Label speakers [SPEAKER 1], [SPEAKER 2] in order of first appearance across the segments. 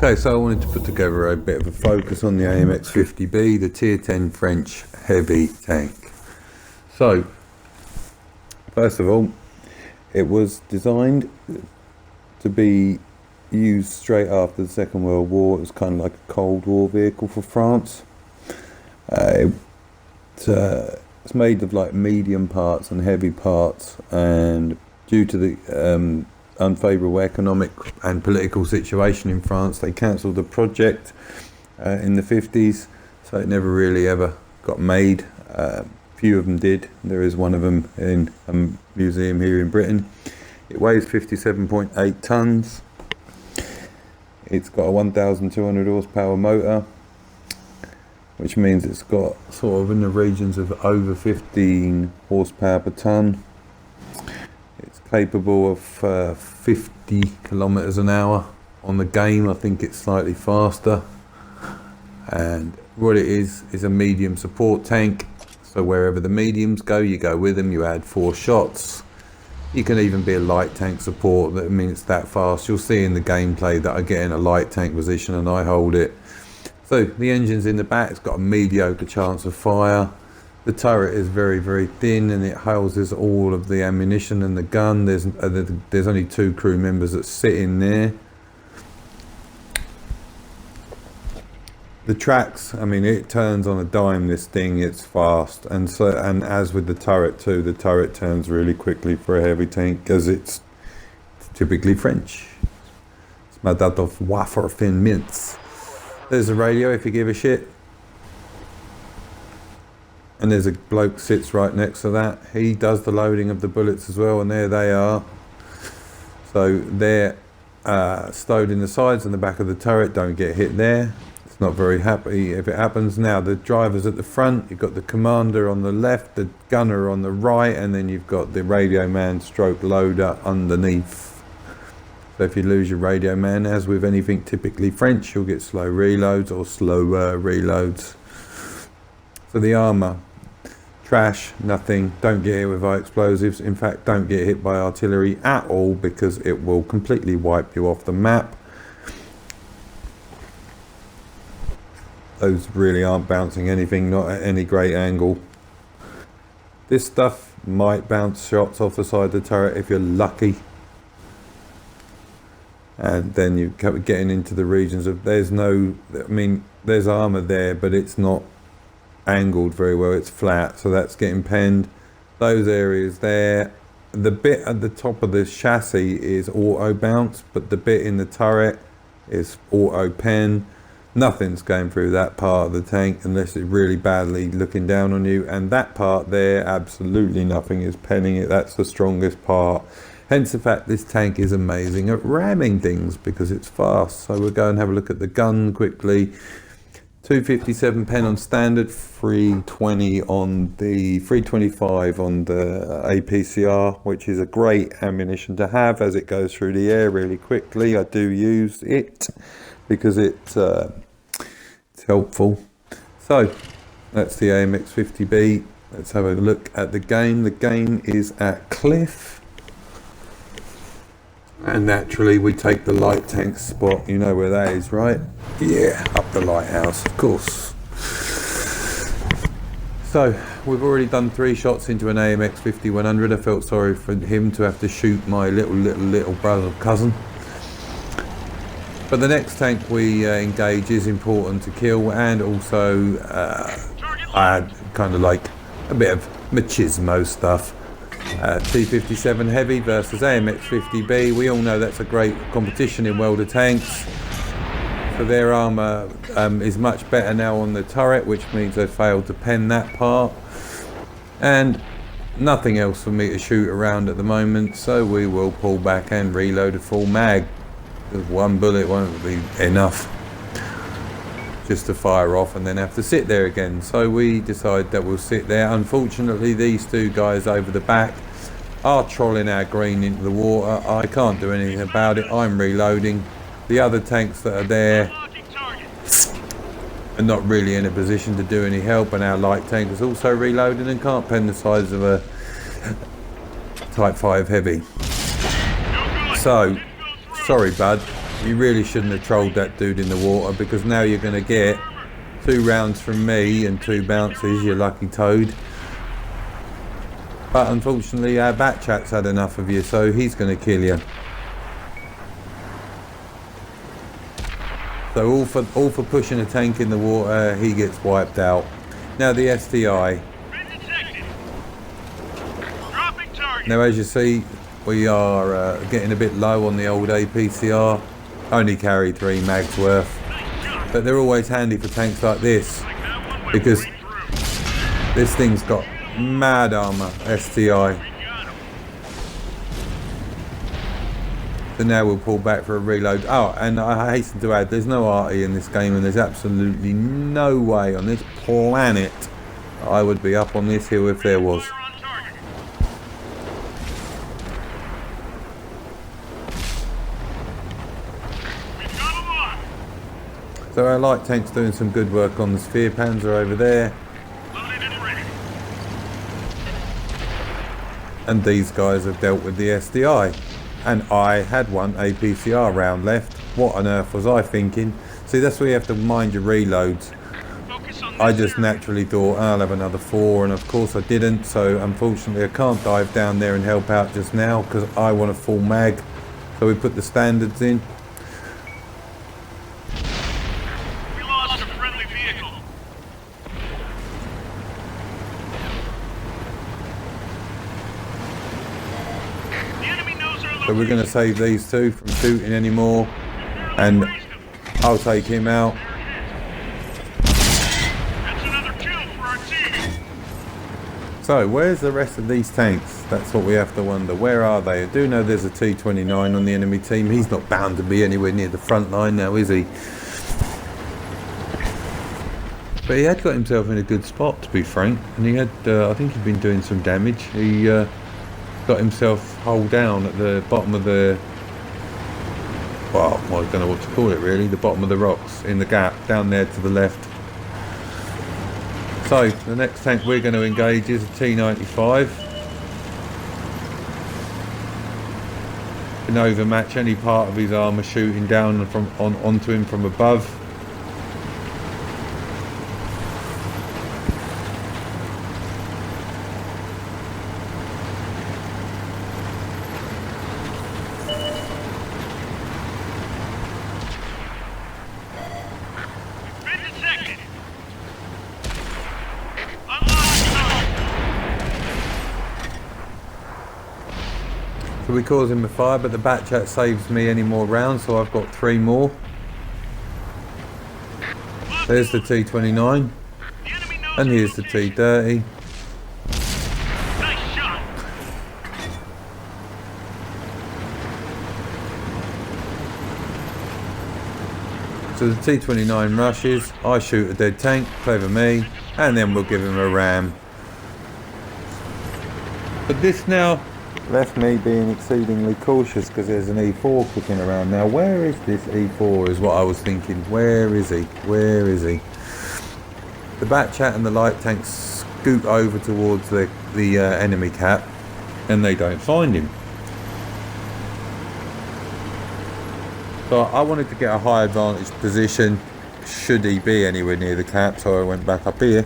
[SPEAKER 1] Okay, so I wanted to put together a bit of a focus on the AMX 50B, the Tier 10 French heavy tank. So, first of all, it was designed to be used straight after the Second World War. It was kind of like a Cold War vehicle for France. It's made of like medium parts and heavy parts, and due to the unfavourable economic and political situation in France, they cancelled the project in the 50s, so it never really ever got made. Few of them did. There is one of them in a museum here in Britain. It weighs 57.8 tons. It's got a 1,200 horsepower motor, which means it's got sort of in the regions of over 15 horsepower per ton. It's capable of 50 kilometers an hour. On the game, I think it's slightly faster. And what it is a medium support tank. So wherever the mediums go, you go with them. You add 4 shots. You can even be a light tank support. That means it's that fast. You'll see in the gameplay that I get in a light tank position and I hold it. So the engine's in the back. It's got a mediocre chance of fire. The turret is very, very thin, and it houses all of the ammunition and the gun. There's only 2 crew members that sit in there. The tracks, I mean, it turns on a dime, this thing. It's fast, and as with the turret too, the turret turns really quickly for a heavy tank, because it's typically French. It's made out of wafer thin mince. There's a radio if you give a shit. And there's a bloke sits right next to that. He does the loading of the bullets as well, and there they are. So they're stowed in the sides and the back of the turret. Don't get hit there. It's not very happy if it happens. Now the driver's at the front. You've got the commander on the left, the gunner on the right, and then you've got the radio man stroke loader underneath. So if you lose your radio man, as with anything typically French, you'll get slow reloads or slower reloads. So the armour, trash, nothing. Don't get hit with high explosives. In fact, don't get hit by artillery at all, because it will completely wipe you off the map. Those really aren't bouncing anything, not at any great angle. This stuff might bounce shots off the side of the turret if you're lucky. And then you're getting into the regions of, there's armour there, but it's not angled very well. It's flat, so that's getting penned. Those areas there, the bit at the top of the chassis is auto bounce, but the bit in the turret is auto pen. Nothing's going through that part of the tank unless it's really badly looking down on you, and that part there, absolutely nothing is penning it. That's the strongest part. Hence the fact this tank is amazing at ramming things, because it's fast. So we'll go and have a look at the gun quickly. 257 pen on standard, 320 on the 325 on the APCR, which is a great ammunition to have as it goes through the air really quickly. I do use it because it's helpful. So that's the AMX 50B. Let's have a look at the game. The game is at Cliff. And naturally we take the light tank spot. You know where that is, right? Yeah, up the lighthouse, of course. So we've already done 3 shots into an AMX 50-100. I felt sorry for him to have to shoot my little brother cousin. But the next tank we engage is important to kill, and also I had kind of like a bit of machismo stuff. T57 Heavy versus AMX 50B. We all know that's a great competition in World of Tanks. So their armour is much better now on the turret, which means they failed to pen that part. And nothing else for me to shoot around at the moment, so we will pull back and reload a full mag. Because 1 bullet won't be enough just to fire off and then have to sit there again. So we decide that we'll sit there. Unfortunately, these 2 guys over the back are trolling our green into the water. I can't do anything about it. I'm reloading. The other tanks that are there are not really in a position to do any help, and our light tank is also reloading and can't pen the size of a Type 5 Heavy. So, sorry bud, You really shouldn't have trolled that dude in the water, because now you're going to get 2 rounds from me and 2 bounces, you lucky toad. But unfortunately our Batchat's had enough of you, so he's going to kill you. So all for pushing a tank in the water, he gets wiped out. Now the SDI. Now as you see, we are getting a bit low on the old APCR. Only carry 3 mags worth. But they're always handy for tanks like this, because this thing's got mad armor, STI. So now we'll pull back for a reload. Oh, and I hasten to add, there's no arty in this game, and there's absolutely no way on this planet I would be up on this hill if there was. So our light tank's doing some good work on the Sphere Panzer over there. And these guys have dealt with the SDI. And I had one APCR round left. What on earth was I thinking? See, that's where you have to mind your reloads. I just naturally thought, I'll have another 4, and of course I didn't. So unfortunately I can't dive down there and help out just now, because I want a full mag. So we put the standards in. So we're going to save these 2 from shooting anymore, and I'll take him out. So where's the rest of these tanks? That's what we have to wonder. Where are they? I do know there's a T-29 on the enemy team. He's not bound to be anywhere near the front line now, is he? But he had got himself in a good spot, to be frank, and he had, I think he'd been doing some damage. He got himself hull down at the bottom of the, well, I don't know what to call it really, the bottom of the rocks in the gap down there to the left. So the next tank we're going to engage is a T-95. Can overmatch any part of his armour shooting down from onto him from above. So we cause him a fire, but the Batchat saves me any more rounds, so I've got 3 more. There's the T-29, and here's the T-30. So the T-29 rushes, I shoot a dead tank, clever me, and then we'll give him a ram. But this now left me being exceedingly cautious, because there's an E4 kicking around. Now where is this E4 is what I was thinking. Where is he? Where is he? The Batchat and the light tanks scoot over towards the enemy cap, and they don't find him. So I wanted to get a high advantage position should he be anywhere near the cap, so I went back up here.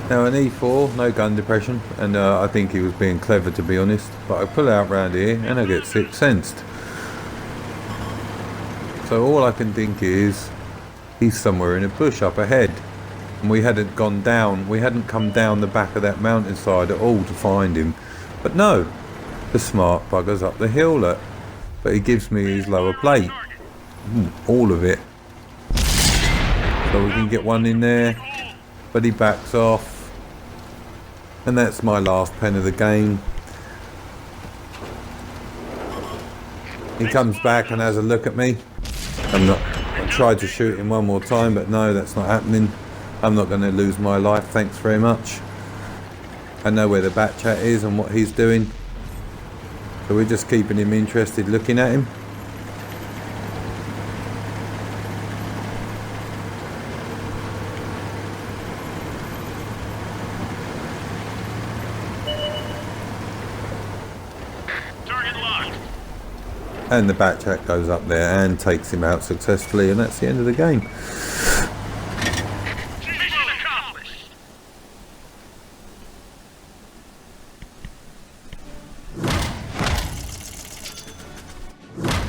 [SPEAKER 1] Now an E4, no gun depression, and I think he was being clever, to be honest, but I pull out round here and I get sensed. So all I can think is he's somewhere in a bush up ahead, and we hadn't gone down, we hadn't come down the back of that mountainside at all to find him. But no, the smart bugger's up the hill, look. But he gives me his lower plate, all of it, so we can get one in there, but he backs off. And that's my last pen of the game. He comes back and has a look at me. I tried to shoot him one more time, but no, that's not happening. I'm not going to lose my life, thanks very much. I know where the Batchat is and what he's doing. So we're just keeping him interested, looking at him. And the Batjack goes up there and takes him out successfully, and that's the end of the game.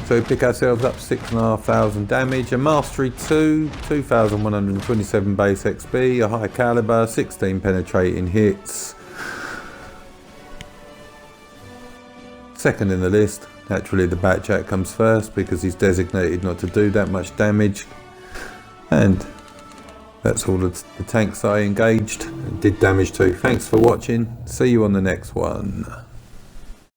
[SPEAKER 1] So we pick ourselves up 6,500 damage, a Mastery 2, 2,127 base XP, a high caliber, 16 penetrating hits. Second in the list, naturally the Batjack comes first because he's designated not to do that much damage. And that's all the tanks I engaged and did damage to. Thanks for watching, see you on the next one.